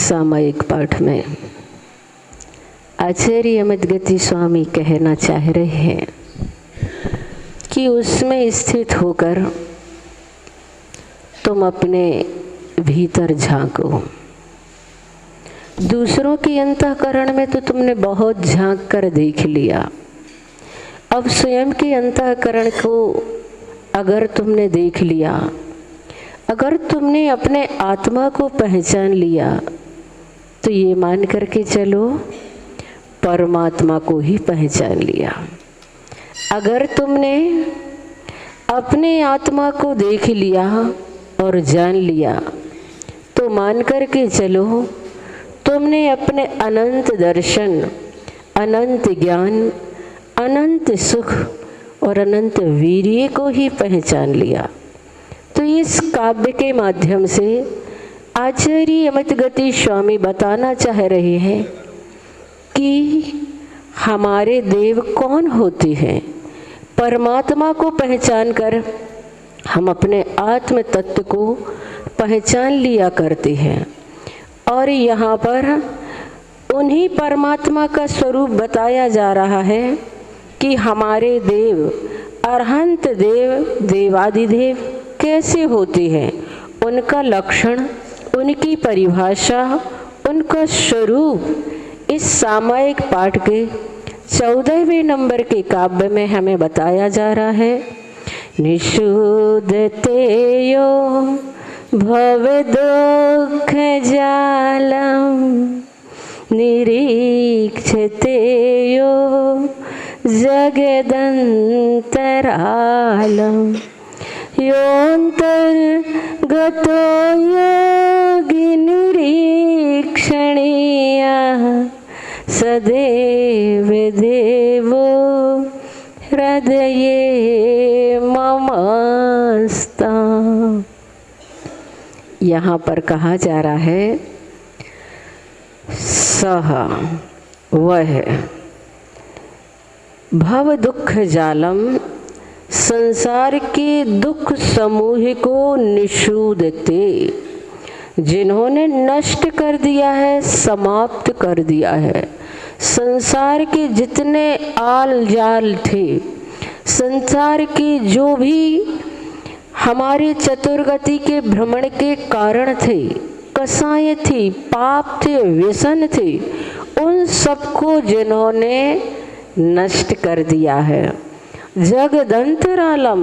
सामायिक पाठ में आचार्य मद्गति स्वामी कहना चाह रहे हैं कि उसमें स्थित होकर तुम अपने भीतर झांको। दूसरों के अंतःकरण में तो तुमने बहुत झांक कर देख लिया, अब स्वयं के अंतःकरण को अगर तुमने देख लिया, अगर तुमने अपने आत्मा को पहचान लिया, तो ये मान करके चलो परमात्मा को ही पहचान लिया। अगर तुमने अपने आत्मा को देख लिया और जान लिया, तो मान करके चलो तुमने अपने अनंत दर्शन, अनंत ज्ञान, अनंत सुख और अनंत वीर्य को ही पहचान लिया। तो इस काव्य के माध्यम से आचार्य मद्गति स्वामी बताना चाह रहे हैं कि हमारे देव कौन होते हैं। परमात्मा को पहचान कर हम अपने आत्म तत्व को पहचान लिया करते हैं, और यहाँ पर उन्हीं परमात्मा का स्वरूप बताया जा रहा है कि हमारे देव, अरहंत देव, देवादिदेव कैसे होते हैं, उनका लक्षण, उनकी परिभाषा, उनका स्वरूप इस सामायिक पाठ के 14वें नंबर के काव्य में हमें बताया जा रहा है। निषूदतेयो भव दुःख जालम निरीक्षतेयो जगदन्तरालम योऽन्तर्गतो योगी निरीक्षणीयः सदैव देवो हृदये ममस्ता। यहाँ पर कहा जा रहा है सह वह भव दुख जालम, संसार के दुख समूह को निषूदते, जिन्होंने नष्ट कर दिया है, समाप्त कर दिया है। संसार के जितने आल जाल थे, संसार की जो भी हमारे चतुर्गति के भ्रमण के कारण थे, कसाएं थी, पाप थे, व्यसन थे, उन सबको जिन्होंने नष्ट कर दिया है। जगदंतरालम,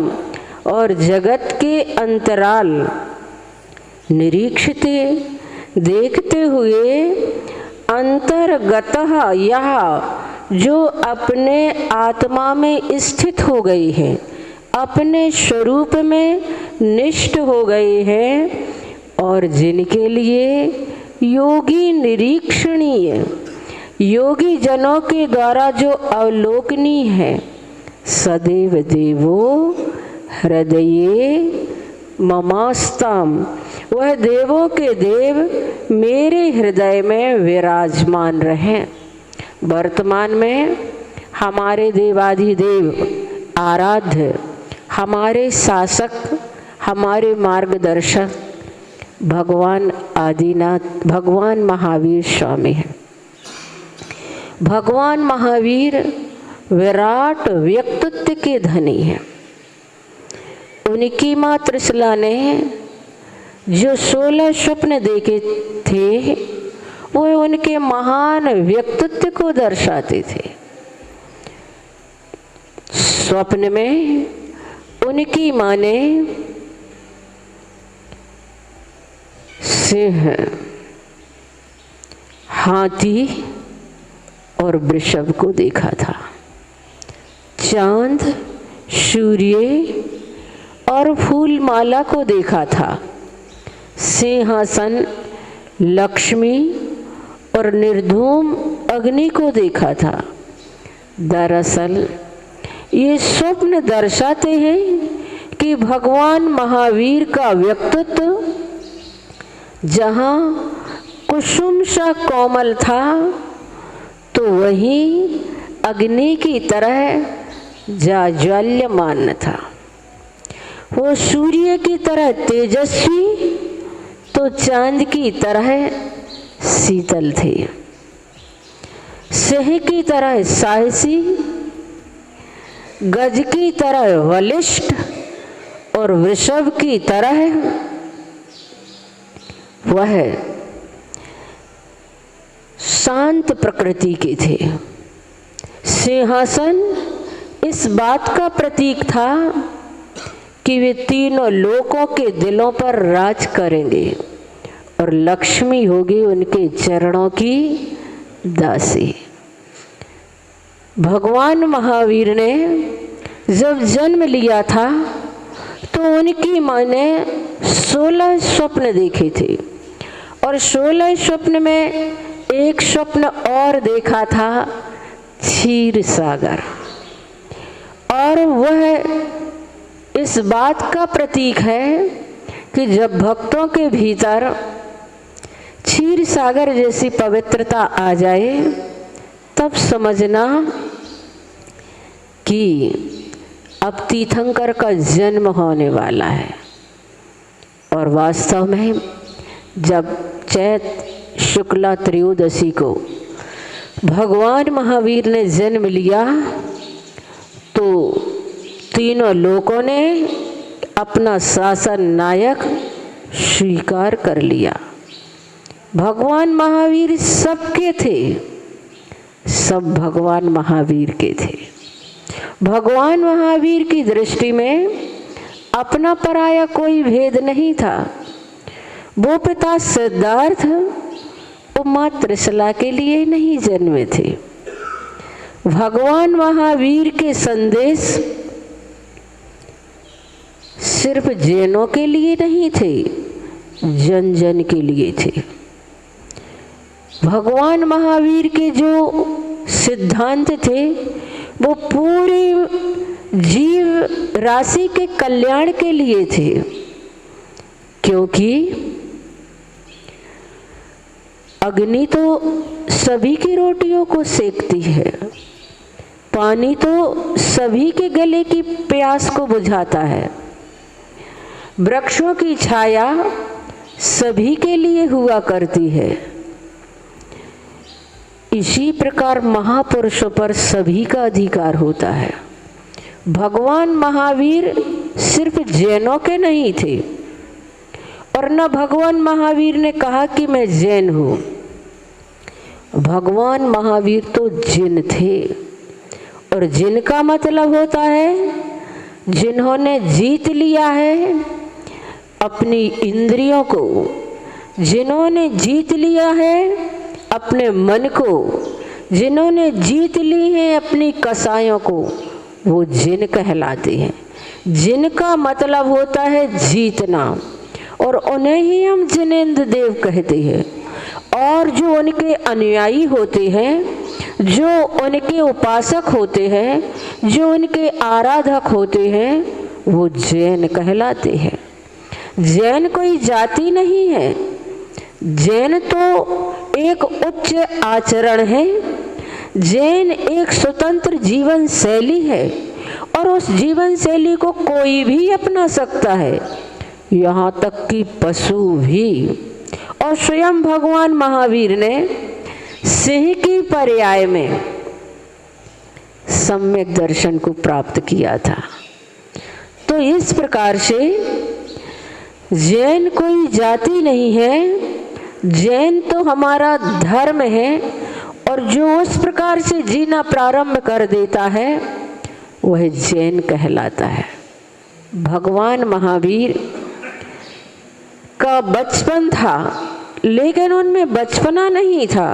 और जगत के अंतराल निरीक्षते, देखते हुए, अंतर्गतः, यह जो अपने आत्मा में स्थित हो गई है, अपने स्वरूप में निष्ठ हो गए हैं, और जिनके लिए योगी निरीक्षणीय, योगी जनों के द्वारा जो अवलोकनीय है, सदैव देवो हृदये ममास्ताम, वह देवों के देव मेरे हृदय में विराजमान रहें। वर्तमान में हमारे देवाधिदेव आराध्य, हमारे शासक, हमारे मार्गदर्शक भगवान आदिनाथ, भगवान महावीर स्वामी हैं। भगवान महावीर विराट व्यक्तित्व के धनी हैं। उनकी माँ त्रिशला ने जो 16 स्वप्न देखे थे, वो उनके महान व्यक्तित्व को दर्शाते थे। स्वप्न में उनकी माँ ने सिंह, हाथी और वृषभ को देखा था। चांद, सूर्य और फूल माला को देखा था। सिंहासन, लक्ष्मी और निर्धूम अग्नि को देखा था। दरअसल ये स्वप्न दर्शाते हैं कि भगवान महावीर का व्यक्तित्व जहाँ कुसुम सा कोमल था, तो वहीं अग्नि की तरह जाज्वल्यमान था। वो सूर्य की तरह तेजस्वी, तो चांद की तरह शीतल थे। सिंह की तरह साहसी, गज की तरह बलिष्ठ और वृषभ की तरह वह शांत प्रकृति के थे। सिंहासन इस बात का प्रतीक था कि वे तीनों लोकों के दिलों पर राज करेंगे और लक्ष्मी होगी उनके चरणों की दासी। भगवान महावीर ने जब जन्म लिया था तो उनकी माँ ने 16 स्वप्न देखे थे और 16 स्वप्न में एक स्वप्न और देखा था क्षीर सागर, और वह इस बात का प्रतीक है कि जब भक्तों के भीतर क्षीर सागर जैसी पवित्रता आ जाए तब समझना कि अब तीर्थंकर का जन्म होने वाला है। और वास्तव में जब चैत शुक्ला त्रयोदशी को भगवान महावीर ने जन्म लिया तो तीनों लोगों ने अपना शासन नायक स्वीकार कर लिया। भगवान महावीर सबके थे, सब भगवान महावीर के थे। भगवान महावीर की दृष्टि में अपना पराया कोई भेद नहीं था। वो पिता सिद्धार्थ उमा त्रिशला के लिए नहीं जन्मे थे। भगवान महावीर के संदेश सिर्फ जैनों के लिए नहीं थे, जन जन के लिए थे। भगवान महावीर के जो सिद्धांत थे वो पूरी जीव राशि के कल्याण के लिए थे, क्योंकि अग्नि तो सभी की रोटियों को सेकती है, पानी तो सभी के गले की प्यास को बुझाता है, वृक्षों की छाया सभी के लिए हुआ करती है। इसी प्रकार महापुरुषों पर सभी का अधिकार होता है। भगवान महावीर सिर्फ जैनों के नहीं थे और न भगवान महावीर ने कहा कि मैं जैन हूँ। भगवान महावीर तो जिन थे, और जिन का मतलब होता है जिन्होंने जीत लिया है अपनी इंद्रियों को, जिन्होंने जीत लिया है अपने मन को, जिन्होंने जीत ली है अपनी कसायों को, वो जिन कहलाते हैं। जिन का मतलब होता है जीतना, और उन्हें ही हम जिनेंद्र देव कहते हैं। और जो उनके अनुयायी होते हैं, जो उनके उपासक होते हैं, जो उनके आराधक होते हैं, वो जैन कहलाते हैं। जैन कोई जाति नहीं है, जैन तो एक उच्च आचरण है। जैन एक स्वतंत्र जीवन शैली है और उस जीवन शैली को कोई भी अपना सकता है, यहाँ तक कि पशु भी। और स्वयं भगवान महावीर ने सिंह की पर्याय में सम्यक दर्शन को प्राप्त किया था। तो इस प्रकार से जैन कोई जाति नहीं है, जैन तो हमारा धर्म है, और जो उस प्रकार से जीना प्रारंभ कर देता है वह जैन कहलाता है। भगवान महावीर का बचपन था, लेकिन उनमें बचपना नहीं था।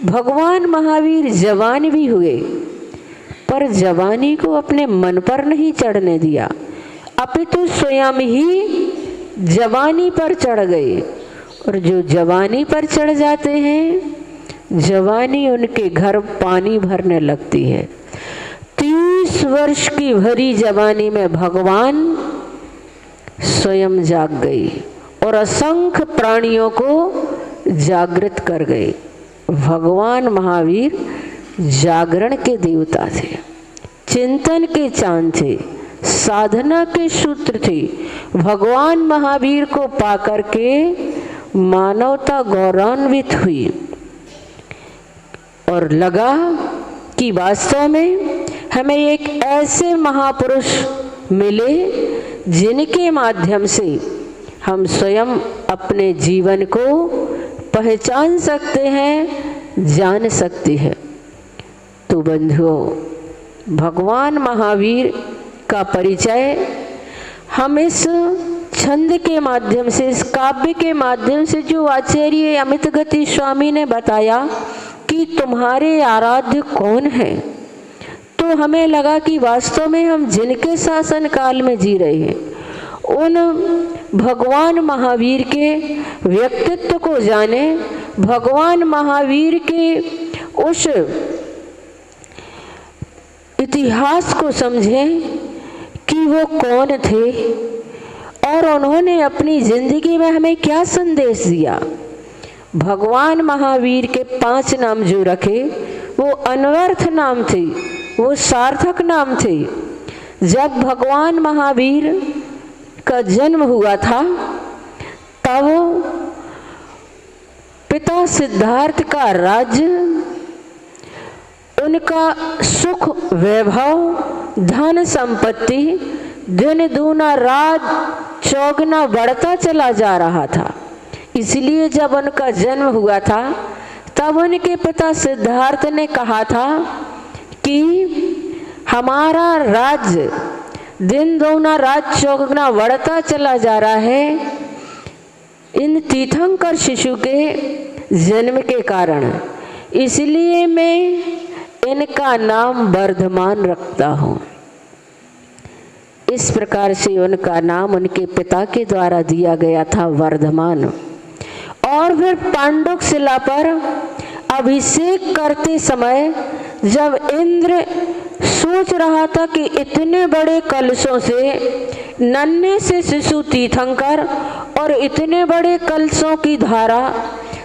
भगवान महावीर जवान भी हुए, पर जवानी को अपने मन पर नहीं चढ़ने दिया, अपितु स्वयं ही जवानी पर चढ़ गए। और जो जवानी पर चढ़ जाते हैं, जवानी उनके घर पानी भरने लगती है। 30 वर्ष की भरी जवानी में भगवान स्वयं जाग गई और असंख्य प्राणियों को जागृत कर गए। भगवान महावीर जागरण के देवता थे, चिंतन के चांद थे, साधना के सूत्र थे। भगवान महावीर को पाकर के मानवता गौरवान्वित हुई और लगा कि वास्तव में हमें एक ऐसे महापुरुष मिले जिनके माध्यम से हम स्वयं अपने जीवन को पहचान सकते हैं, जान सकते हैं। तो बंधुओं, भगवान महावीर का परिचय हम इस छंद के माध्यम से, इस काव्य के माध्यम से जो आचार्य अमितगति स्वामी ने बताया कि तुम्हारे आराध्य कौन है, तो हमें लगा कि वास्तव में हम जिनके शासन काल में जी रहे हैं उन भगवान महावीर के व्यक्तित्व को जाने, भगवान महावीर के उस इतिहास को समझें कि वो कौन थे और उन्होंने अपनी जिंदगी में हमें क्या संदेश दिया। भगवान महावीर के 5 नाम जो रखे वो अनवर्थ नाम थे, वो सार्थक नाम थे। जब भगवान महावीर का जन्म हुआ था तब पिता सिद्धार्थ का राज्य, उनका सुख वैभव धन संपत्ति दिन दूना रात चौगुना बढ़ता चला जा रहा था। इसलिए जब उनका जन्म हुआ था तब उनके पिता सिद्धार्थ ने कहा था कि हमारा राज्य दिन दूना रात चौगुना बढ़ता चला जा रहा है इन तीर्थंकर शिशु के जन्म के कारण, इसलिए मैं इनका नाम वर्धमान रखता हूँ। इस प्रकार से उनका नाम उनके पिता के द्वारा दिया गया था, वर्धमान। और फिर पांडुक शिला पर अभिषेक करते समय जब इंद्र सोच रहा था कि इतने बड़े कलशों से नन्हे से शिशु तीर्थंकर और इतने बड़े कलशों की धारा,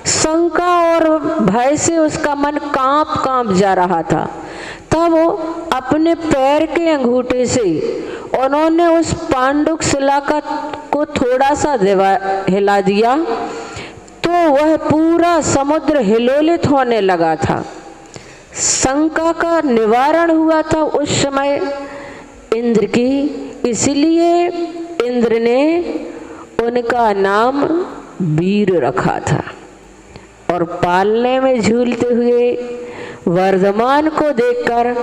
शंका और भय से उसका मन कांप जा रहा था, तब वो अपने पैर के अंगूठे से उन्होंने उस पांडुक शिला को थोड़ा सा हिला दिया तो वह पूरा समुद्र हिलोलित होने लगा था। शंका का निवारण हुआ था उस समय इंद्र की, इसलिए इंद्र ने उनका नाम वीर रखा था। और पालने में झूलते हुए वर्धमान को देखकर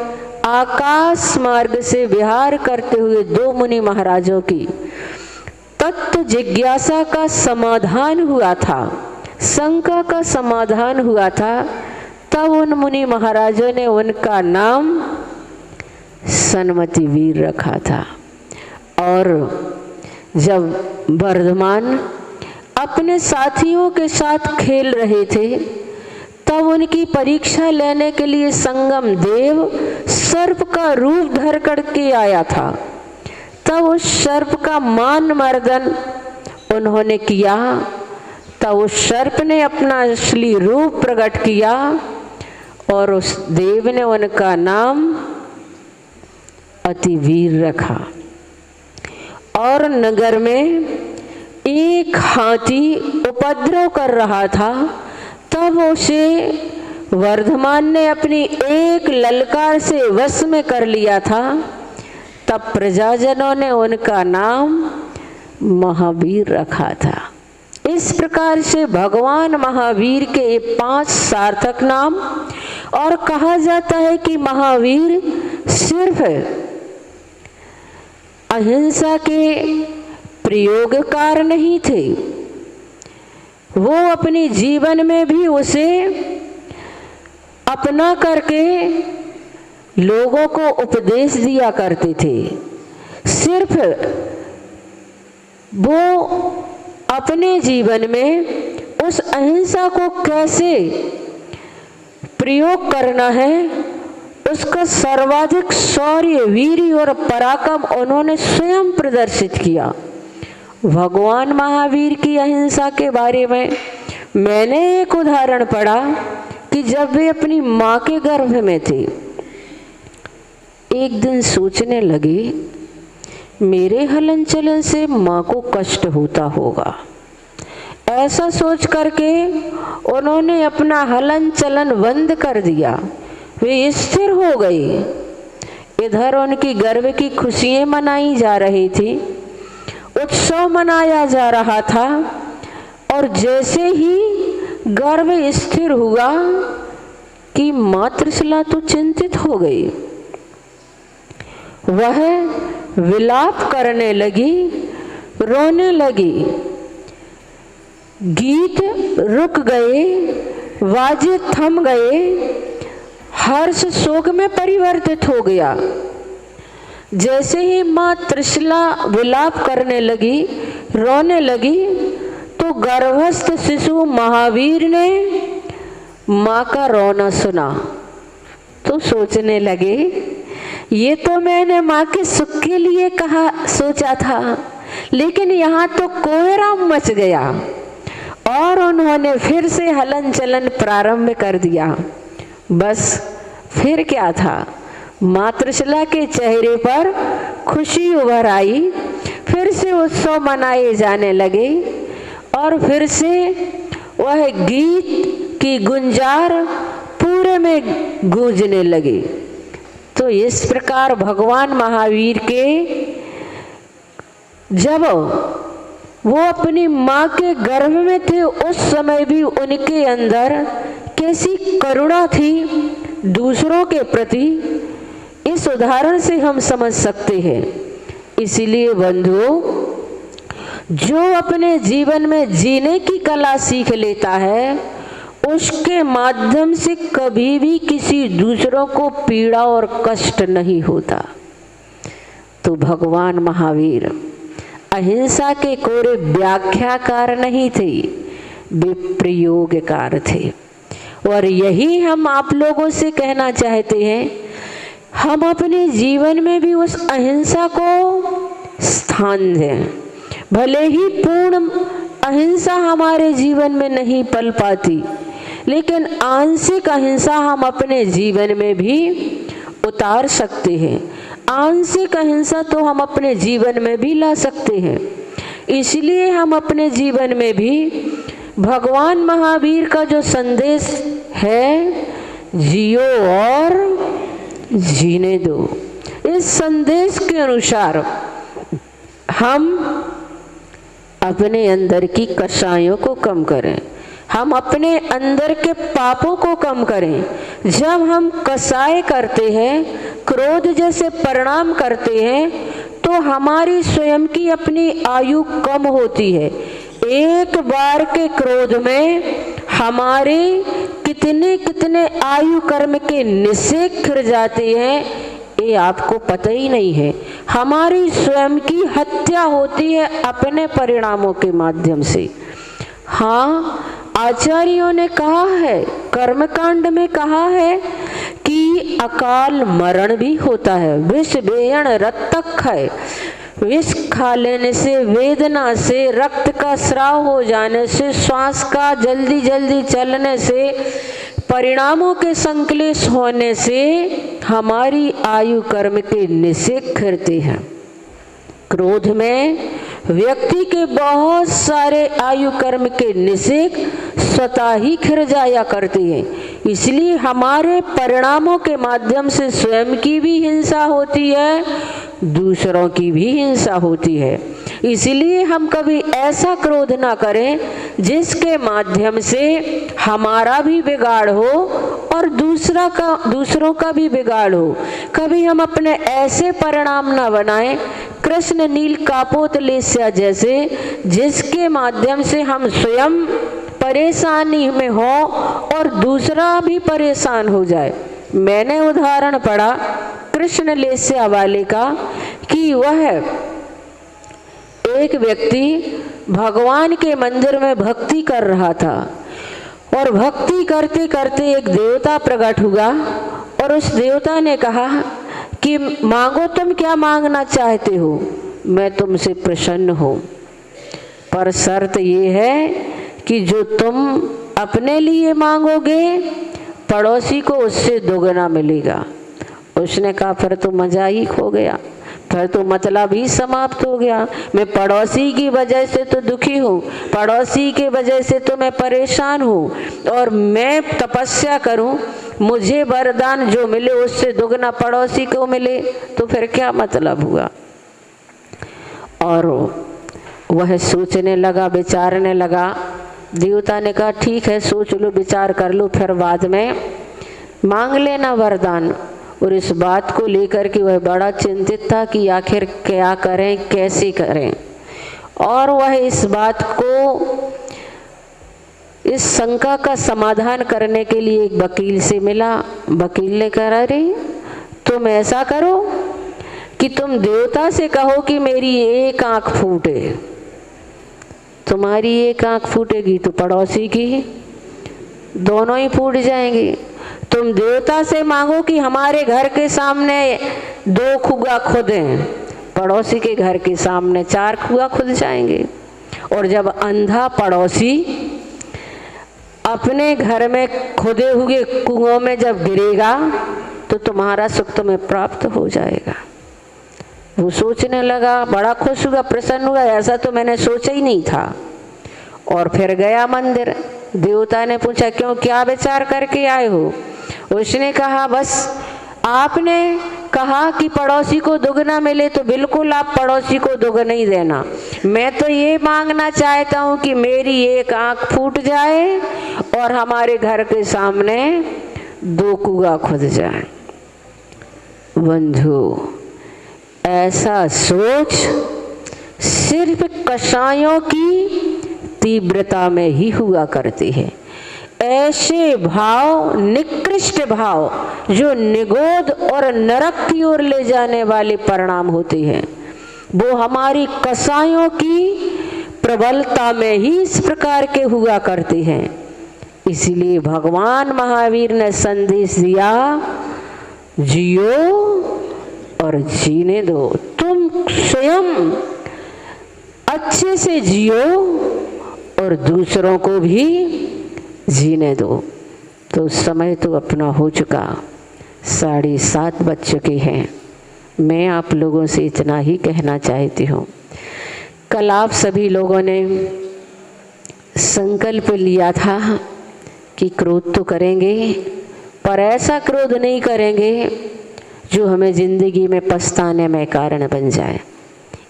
आकाश मार्ग से विहार करते हुए 2 मुनि महाराजों की तत्व जिज्ञासा का समाधान हुआ था, शंका का समाधान हुआ था। तब उन मुनि महाराजों ने उनका नाम सन्मति वीर रखा था। और जब वर्धमान अपने साथियों के साथ खेल रहे थे तब उनकी परीक्षा लेने के लिए संगम देव सर्प का रूप धर करके आया था। तब उस सर्प का मान मर्दन उन्होंने किया। तब उस सर्प ने अपना असली रूप प्रकट किया और उस देव ने उनका नाम अतिवीर रखा। और नगर में एक हाथी उपद्रव कर रहा था, तब उसे वर्धमान ने अपनी एक ललकार से वश में कर लिया था। तब प्रजाजनों ने उनका नाम महावीर रखा था। इस प्रकार से भगवान महावीर के 5 सार्थक नाम। और कहा जाता है कि महावीर सिर्फ अहिंसा के प्रयोगकार नहीं थे, वो अपने जीवन में भी उसे अपना करके लोगों को उपदेश दिया करते थे। सिर्फ वो अपने जीवन में उस अहिंसा को कैसे प्रयोग करना है, उसका सर्वाधिक शौर्य, वीर्य और पराक्रम उन्होंने स्वयं प्रदर्शित किया। भगवान महावीर की अहिंसा के बारे में मैंने एक उदाहरण पढ़ा कि जब वे अपनी माँ के गर्भ में थे, एक दिन सोचने लगे मेरे हलन चलन से माँ को कष्ट होता होगा, ऐसा सोच करके उन्होंने अपना हलन चलन बंद कर दिया, वे स्थिर हो गए। इधर उनकी गर्व की खुशियां मनाई जा रही थी, उत्सव मनाया जा रहा था, और जैसे ही गर्व स्थिर हुआ कि माँ त्रिशला तो चिंतित हो गई। वह विलाप करने लगी, रोने लगी। गीत रुक गए, वाजे थम गए, हर्ष शोक में परिवर्तित हो गया। जैसे ही माँ त्रिशला विलाप करने लगी, रोने लगी, तो गर्भस्थ शिशु महावीर ने माँ का रोना सुना तो सोचने लगे, ये तो मैंने माँ के सुख के लिए सोचा था, लेकिन यहाँ तो कोहराम मच गया। और उन्होंने फिर से हलन चलन प्रारंभ कर दिया। बस फिर क्या था, माँ त्रिशला के चेहरे पर खुशी उभर आई, फिर से उत्सव मनाए जाने लगे, और फिर से वह गीत की गुंजार पूरे में गूंजने लगी। तो इस प्रकार भगवान महावीर के जब वो अपनी माँ के गर्भ में थे, उस समय भी उनके अंदर कैसी करुणा थी दूसरों के प्रति, इस उदाहरण से हम समझ सकते हैं। इसीलिए बंधुओं, जो अपने जीवन में जीने की कला सीख लेता है, उसके माध्यम से कभी भी किसी दूसरों को पीड़ा और कष्ट नहीं होता। तो भगवान महावीर अहिंसा के कोरे व्याख्याकार नहीं थे, वे प्रयोगकार थे। और यही हम आप लोगों से कहना चाहते हैं, हम अपने जीवन में भी उस अहिंसा को स्थान दें। भले ही पूर्ण अहिंसा हमारे जीवन में नहीं पल पाती, लेकिन आंशिक अहिंसा हम अपने जीवन में भी उतार सकते हैं। आंशिक अहिंसा तो हम अपने जीवन में भी ला सकते हैं। इसलिए हम अपने जीवन में भी भगवान महावीर का जो संदेश है, जियो और जीने दो, इस संदेश के अनुसार हम अपने अंदर की कषायों को कम करें, हम अपने अंदर के पापों को कम करें। जब हम कसाय करते हैं, क्रोध जैसे परिणाम करते हैं, तो हमारी स्वयं की अपनी आयु कम होती है। एक बार के क्रोध में हमारे कितने कितने आयु कर्म के निषेध खिर जाते हैं, ये आपको पता ही नहीं है। हमारी स्वयं की हत्या होती है अपने परिणामों के माध्यम से। हाँ, आचार्यों ने कहा है, कर्मकांड में कहा है कि अकाल मरण भी होता है। विष बेयण रक्तक है, विष खा लेने से, वेदना से, रक्त का स्राव हो जाने से, श्वास का जल्दी जल्दी चलने से, परिणामों के संक्लेश होने से हमारी आयु कर्म के निषेध करते हैं। क्रोध में व्यक्ति के बहुत सारे आयु कर्म के निषेध स्वतः ही खिर जाया करते हैं। इसलिए हमारे परिणामों के माध्यम से स्वयं की भी हिंसा होती है, दूसरों की भी हिंसा होती है। इसलिए हम कभी ऐसा क्रोध ना करें जिसके माध्यम से हमारा भी बिगाड़ हो और दूसरों का भी बिगाड़ हो। कभी हम अपने ऐसे परिणाम ना बनाएं कृष्ण नील कापोतलेस्या जैसे, जिसके माध्यम से हम स्वयं परेशानी में हो और दूसरा भी परेशान हो जाए। मैंने उदाहरण पढ़ा कृष्ण लेस्या वाले का कि वह एक व्यक्ति भगवान के मंदिर में भक्ति कर रहा था, और भक्ति करते करते एक देवता प्रकट हुआ, और उस देवता ने कहा कि मांगो, तुम क्या मांगना चाहते हो, मैं तुमसे प्रसन्न हूँ, पर शर्त ये है कि जो तुम अपने लिए मांगोगे पड़ोसी को उससे दोगुना मिलेगा। उसने कहा फिर तो मजा ही खो गया, फिर तो मतलब ही समाप्त हो गया। मैं पड़ोसी की वजह से तो दुखी हूँ, पड़ोसी की वजह से तो मैं परेशान हूँ, और मैं तपस्या करूँ, मुझे वरदान जो मिले उससे दुगना पड़ोसी को मिले, तो फिर क्या मतलब हुआ। और वह सोचने लगा, विचारने लगा। देवता ने कहा ठीक है, सोच लो, विचार कर लो, फिर बाद में मांग लेना वरदान। और इस बात को लेकर के वह बड़ा चिंतित था कि आखिर क्या करें, कैसे करें। और वह इस बात को, इस शंका का समाधान करने के लिए एक वकील से मिला। वकील ने कहा अरे तुम ऐसा करो कि तुम देवता से कहो कि मेरी एक आंख फूटे। तुम्हारी एक आंख फूटेगी तो पड़ोसी की दोनों ही फूट जाएंगी। तुम देवता से मांगो कि हमारे घर के सामने 2 कुआं खोदें, पड़ोसी के घर के सामने 4 कुआं खुद जाएंगे। और जब अंधा पड़ोसी अपने घर में खुदे हुए कुओं में जब गिरेगा तो तुम्हारा सुख तुम्हें प्राप्त हो जाएगा। वो सोचने लगा, बड़ा खुश हुआ, प्रसन्न हुआ, ऐसा तो मैंने सोचा ही नहीं था। और फिर गया मंदिर। देवता ने पूछा क्यों, क्या विचार करके आए हो। उसने कहा बस आपने कहा कि पड़ोसी को दुगना मिले तो बिल्कुल आप पड़ोसी को दुगना ही देना। मैं तो ये मांगना चाहता हूँ कि मेरी एक आंख फूट जाए और हमारे घर के सामने 2 कुआं खुद जाए। बंधु, ऐसा सोच सिर्फ कषायों की तीव्रता में ही हुआ करती है। ऐसे भाव, निकृष्ट भाव जो निगोद और नरक की ओर ले जाने वाले परिणाम होते हैं, वो हमारी कसायों की प्रबलता में ही इस प्रकार के हुआ करते हैं। इसलिए भगवान महावीर ने संदेश दिया, जियो और जीने दो। तुम स्वयं अच्छे से जियो और दूसरों को भी जीने दो। तो समय तो अपना हो चुका, 7:30 बज चुके हैं। मैं आप लोगों से इतना ही कहना चाहती हूँ। कल आप सभी लोगों ने संकल्प लिया था कि क्रोध तो करेंगे, पर ऐसा क्रोध नहीं करेंगे जो हमें जिंदगी में पछताने में कारण बन जाए।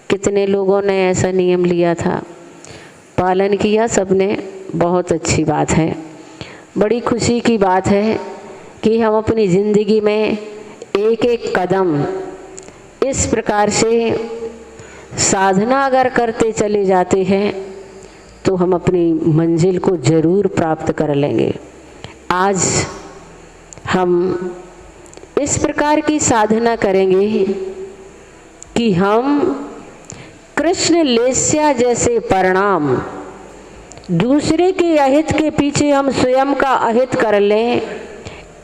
कितने लोगों ने ऐसा नियम लिया था, पालन किया सबने, बहुत अच्छी बात है। बड़ी खुशी की बात है कि हम अपनी ज़िंदगी में एक एक कदम इस प्रकार से साधना अगर करते चले जाते हैं तो हम अपनी मंजिल को ज़रूर प्राप्त कर लेंगे। आज हम इस प्रकार की साधना करेंगे कि हम कृष्ण लेस्या जैसे परिणाम, दूसरे के अहित के पीछे हम स्वयं का अहित कर लें,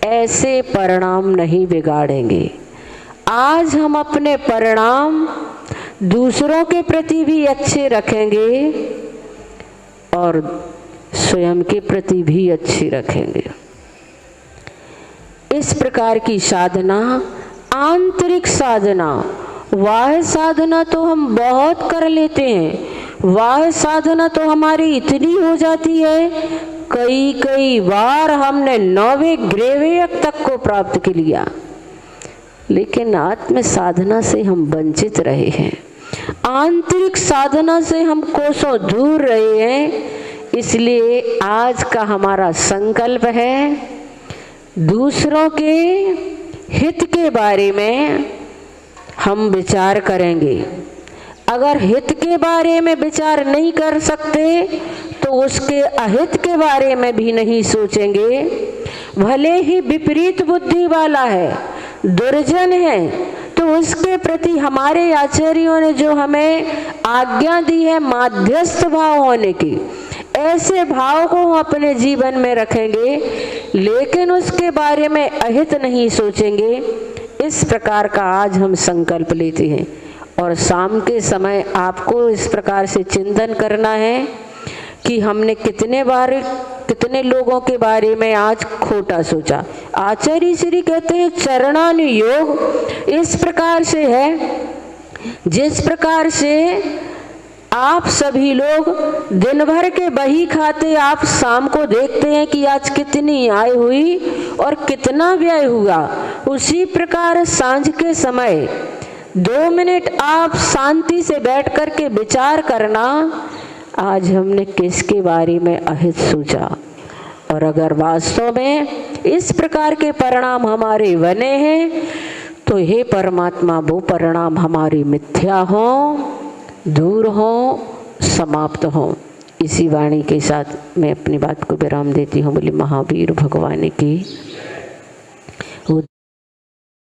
ऐसे परिणाम नहीं बिगाड़ेंगे। आज हम अपने परिणाम दूसरों के प्रति भी अच्छे रखेंगे और स्वयं के प्रति भी अच्छे रखेंगे। इस प्रकार की साधना, आंतरिक साधना, बाह्य साधना तो हम बहुत कर लेते हैं। बाह्य साधना तो हमारी इतनी हो जाती है, कई बार हमने 9वें ग्रेवेयक तक को प्राप्त कर लिया, लेकिन आत्म साधना से हम वंचित रहे हैं। आंतरिक साधना से हम कोसों दूर रहे हैं। इसलिए आज का हमारा संकल्प है, दूसरों के हित के बारे में हम विचार करेंगे। अगर हित के बारे में विचार नहीं कर सकते तो उसके अहित के बारे में भी नहीं सोचेंगे। भले ही विपरीत बुद्धि वाला है, दुर्जन है, तो उसके प्रति हमारे आचार्यों ने जो हमें आज्ञा दी है माध्यस्थ भाव होने की, ऐसे भाव को हम अपने जीवन में रखेंगे, लेकिन उसके बारे में अहित नहीं सोचेंगे। इस प्रकार का आज हम संकल्प लेते हैं। और शाम के समय आपको इस प्रकार से चिंतन करना है कि हमने कितने लोगों के बारे में आज खोटा सोचा। आचार्य श्री कहते हैं चरणानुयोग इस प्रकार से है जिस प्रकार से आप सभी लोग दिन भर के बही खाते आप शाम को देखते हैं कि आज कितनी आय हुई और कितना व्यय हुआ, उसी प्रकार सांझ के समय 2 मिनट आप शांति से बैठ कर के विचार करना, आज हमने किसके बारे में अहित सोचा। और अगर वास्तव में इस प्रकार के परिणाम हमारे बने हैं तो हे परमात्मा वो परिणाम हमारी मिथ्या हो, दूर हो, समाप्त हो। इसी वाणी के साथ मैं अपनी बात को विराम देती हूँ। बोली महावीर भगवान की